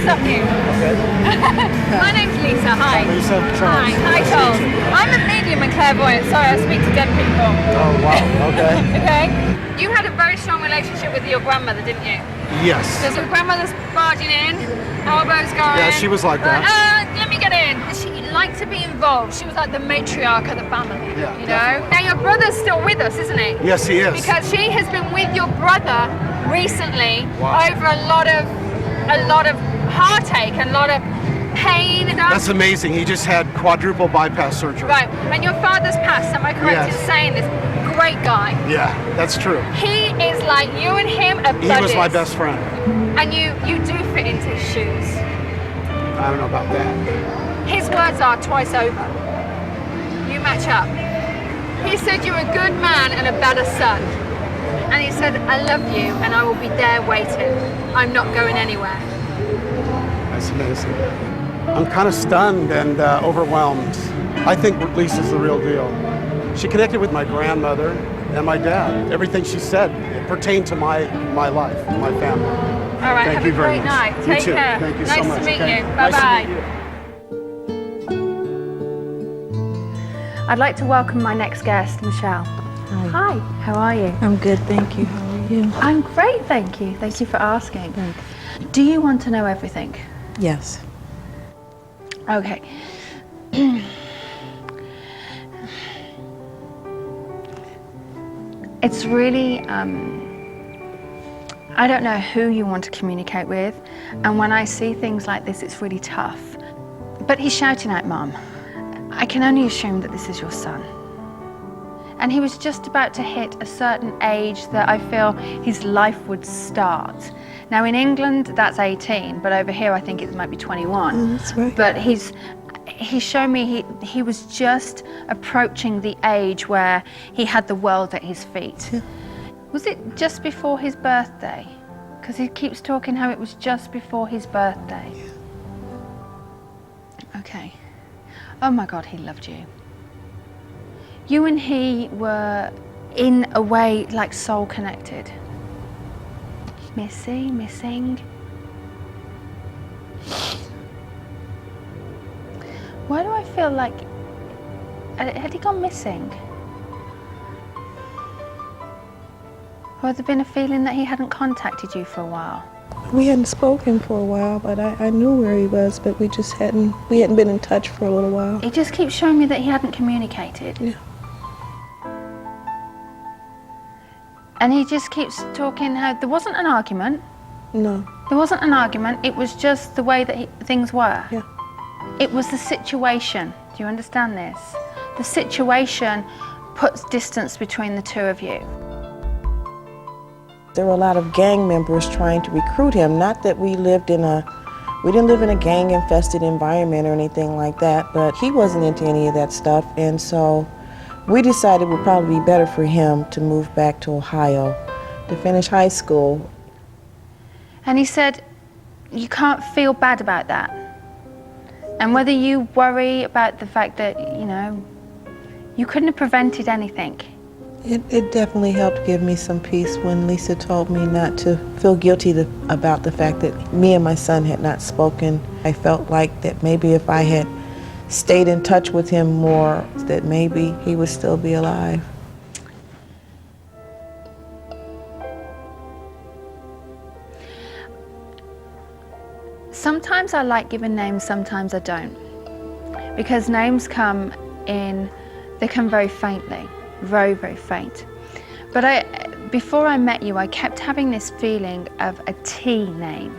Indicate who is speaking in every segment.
Speaker 1: up you.
Speaker 2: Okay.
Speaker 1: My name's Lisa. Hi.
Speaker 2: Lisa. Charles.
Speaker 1: Hi, Charles. I'm a medium and clairvoyant. Sorry, I speak to dead people.
Speaker 2: Oh, wow. Okay.
Speaker 1: Okay. You had a very strong relationship with your grandmother, didn't you?
Speaker 2: Yes.
Speaker 1: So your grandmother's barging in, elbows going.
Speaker 2: Yeah, she was like that.
Speaker 1: Let me get in. She liked to be involved. She was like the matriarch of the family.
Speaker 2: Yeah,
Speaker 1: You know.
Speaker 2: definitely.
Speaker 1: Now your brother's still with us, isn't he?
Speaker 2: Yes, he is.
Speaker 1: Because she has been with your brother recently
Speaker 2: Wow.
Speaker 1: over a lot of heartache and a lot of pain.
Speaker 2: That's amazing. He just had quadruple bypass surgery.
Speaker 1: Right. And your father's passed. Am I correct
Speaker 2: Yes.
Speaker 1: in saying this? Great guy.
Speaker 2: Yeah, that's true.
Speaker 1: He is like you and him are buddies.
Speaker 2: He was my best friend.
Speaker 1: And you do fit into his shoes.
Speaker 2: I don't know about that.
Speaker 1: His words are twice over. You match up. He said you're a good man and a better son. And he said, I love you and I will be there waiting. I'm not going anywhere.
Speaker 2: That's amazing. I'm kind of stunned and overwhelmed. I think Lisa's the real deal. She connected with my grandmother and my dad. Everything she said pertained to my life, my family.
Speaker 1: All right,
Speaker 2: Thank
Speaker 1: have
Speaker 2: you
Speaker 1: a
Speaker 2: very
Speaker 1: great
Speaker 2: much.
Speaker 1: night.
Speaker 2: You
Speaker 1: Take
Speaker 2: too.
Speaker 1: care.
Speaker 2: Thank you
Speaker 1: nice
Speaker 2: so much.
Speaker 1: to meet
Speaker 2: Okay.
Speaker 1: you.
Speaker 2: Nice to
Speaker 1: Bye-bye.
Speaker 2: meet you.
Speaker 1: I'd like to welcome my next guest, Michelle. Hi, how are you?
Speaker 3: I'm good, thank you. How are you?
Speaker 1: I'm great, thank you. Thank you for asking.
Speaker 3: Thanks.
Speaker 1: Do you want to know everything?
Speaker 3: Yes.
Speaker 1: Okay. It's really, I don't know who you want to communicate with, and when I see things like this, it's really tough. But he's shouting out, Mum. I can only assume that this is your son. And he was just about to hit a certain age that I feel his life would start. Now in England, that's 18, but over here I think it might be 21.
Speaker 3: That's right.
Speaker 1: But he showed me he was just approaching the age where he had the world at his feet.
Speaker 3: Yeah.
Speaker 1: Was it just before his birthday? Because he keeps talking how it was just before his birthday.
Speaker 3: Yeah.
Speaker 1: Okay. Oh my God, he loved you. You and he were, in a way, like soul connected. Missing. Why do I feel like, had he gone missing? Or had there been a feeling that he hadn't contacted you for a while?
Speaker 3: We hadn't spoken for a while, but I knew where he was, but we hadn't been in touch for a little while.
Speaker 1: He just keeps showing me that he hadn't communicated.
Speaker 3: Yeah.
Speaker 1: And he just keeps talking how there wasn't an argument.
Speaker 3: No.
Speaker 1: There wasn't an argument, it was just the way that things were.
Speaker 3: Yeah.
Speaker 1: It was the situation. Do you understand this? The situation puts distance between the two of you.
Speaker 3: There were a lot of gang members trying to recruit him. Not that we didn't live in a gang-infested environment or anything like that, but he wasn't into any of that stuff, and so we decided it would probably be better for him to move back to Ohio to finish high school.
Speaker 1: And he said, you can't feel bad about that. And whether you worry about the fact that, you couldn't have prevented anything.
Speaker 3: It definitely helped give me some peace when Lisa told me not to feel guilty about the fact that me and my son had not spoken. I felt like that maybe if I had stayed in touch with him more, that maybe he would still be alive.
Speaker 1: Sometimes I like giving names, sometimes I don't. Because names come very faintly, very, very faint. But before I met you, I kept having this feeling of a T name,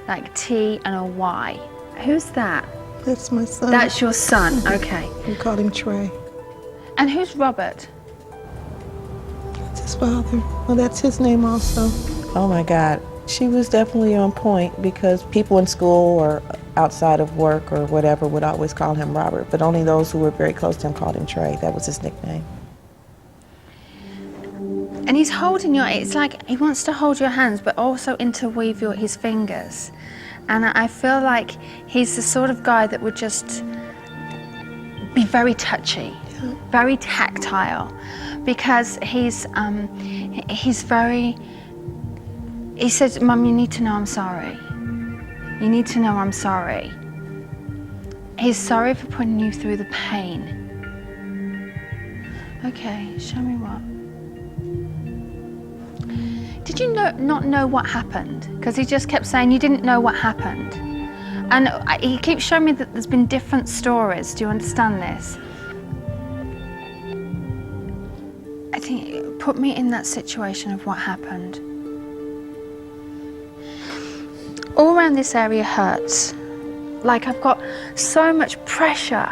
Speaker 1: like T and a Y. Who's that?
Speaker 3: That's my son.
Speaker 1: That's your son, okay.
Speaker 3: We called him Trey.
Speaker 1: And who's Robert?
Speaker 3: That's his father. Well, that's his name also. Oh my God. She was definitely on point because people in school or outside of work or whatever would always call him Robert, but only those who were very close to him called him Trey. That was his nickname.
Speaker 1: And he's holding it's like he wants to hold your hands, but also interweave his fingers. And I feel like he's the sort of guy that would just be very touchy, very tactile, because he's very, he says, Mum, you need to know I'm sorry. You need to know I'm sorry. He's sorry for putting you through the pain. Okay, show me what. Did you not know what happened? Because he just kept saying you didn't know what happened. And he keeps showing me that there's been different stories. Do you understand this? I think, put me in that situation of what happened. All around this area hurts. Like I've got so much pressure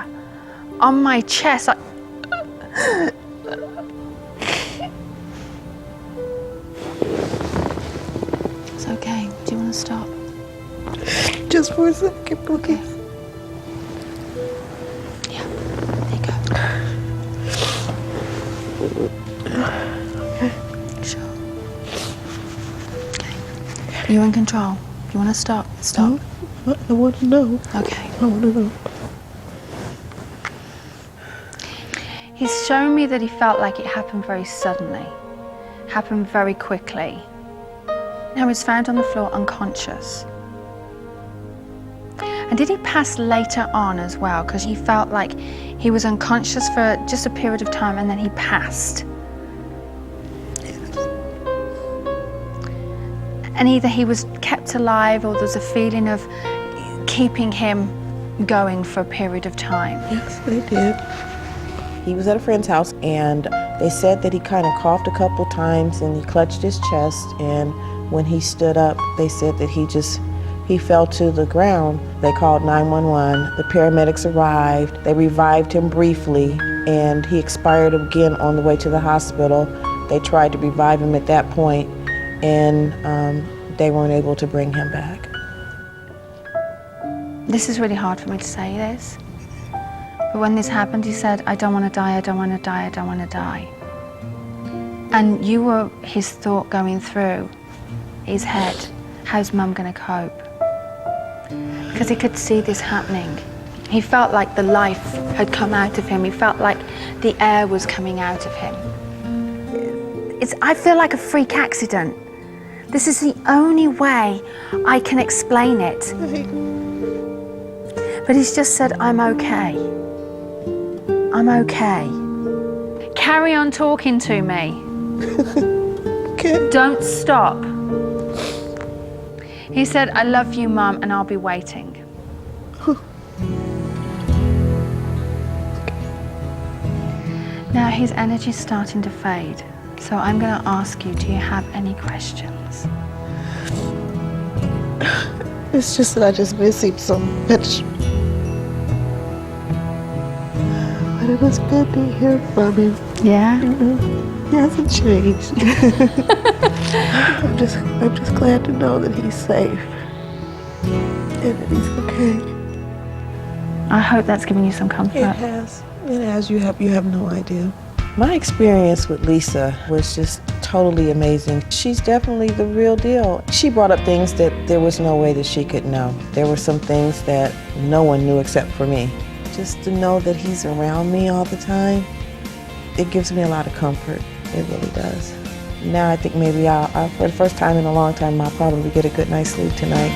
Speaker 1: on my chest. It's okay. Do you want to stop?
Speaker 3: Just for a second, please.
Speaker 1: Yeah, there you go. Sure. Okay. You're in control. Do you want to stop? Stop.
Speaker 3: I want to know.
Speaker 1: Okay.
Speaker 3: I want to know.
Speaker 1: He's shown me that he felt like it happened very suddenly, happened very quickly. Now he was found on the floor unconscious. And did he pass later on as well? Because he felt like he was unconscious for just a period of time and then he passed. And either he was kept alive or there's a feeling of keeping him going for a period of time.
Speaker 3: Yes, they did. He was at a friend's house and they said that he kind of coughed a couple times and he clutched his chest, and when he stood up, they said that he fell to the ground. They called 911. The paramedics arrived. They revived him briefly and he expired again on the way to the hospital. They tried to revive him at that point and they weren't able to bring him back.
Speaker 1: This is really hard for me to say this, but when this happened, he said, I don't want to die, I don't want to die, I don't want to die. And you were his thought going through his head. How's Mum going to cope? Because he could see this happening. He felt like the life had come out of him. He felt like the air was coming out of him. I feel like a freak accident. This is the only way I can explain it. But he's just said, I'm okay. I'm okay. Carry on talking to me.
Speaker 3: Okay.
Speaker 1: Don't stop. He said, I love you, Mum, and I'll be waiting. Now his energy's starting to fade. So I'm going to ask you, do you have any questions?
Speaker 3: It's just that I just miss him so much. But it was good to hear from him.
Speaker 1: Yeah?
Speaker 3: He hasn't changed. I'm just glad to know that he's safe and that he's okay.
Speaker 1: I hope that's giving you some comfort.
Speaker 3: It has. It has. You have no idea. My experience with Lisa was just totally amazing. She's definitely the real deal. She brought up things that there was no way that she could know. There were some things that no one knew except for me. Just to know that he's around me all the time, it gives me a lot of comfort. It really does. Now I think maybe I'll for the first time in a long time, I'll probably get a good night's sleep tonight.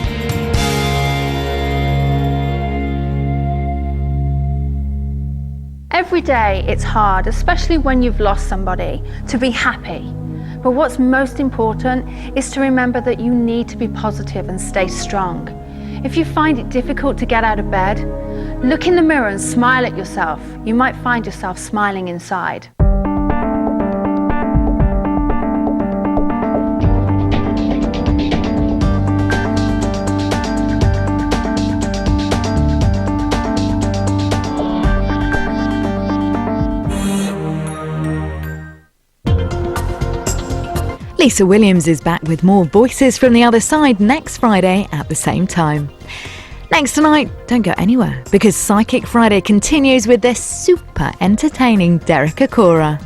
Speaker 1: Every day it's hard, especially when you've lost somebody, to be happy. But what's most important is to remember that you need to be positive and stay strong. If you find it difficult to get out of bed, look in the mirror and smile at yourself. You might find yourself smiling inside.
Speaker 4: Lisa Williams is back with more Voices from the Other Side next Friday at the same time. Next tonight, don't go anywhere because Psychic Friday continues with this super entertaining Derek Acora.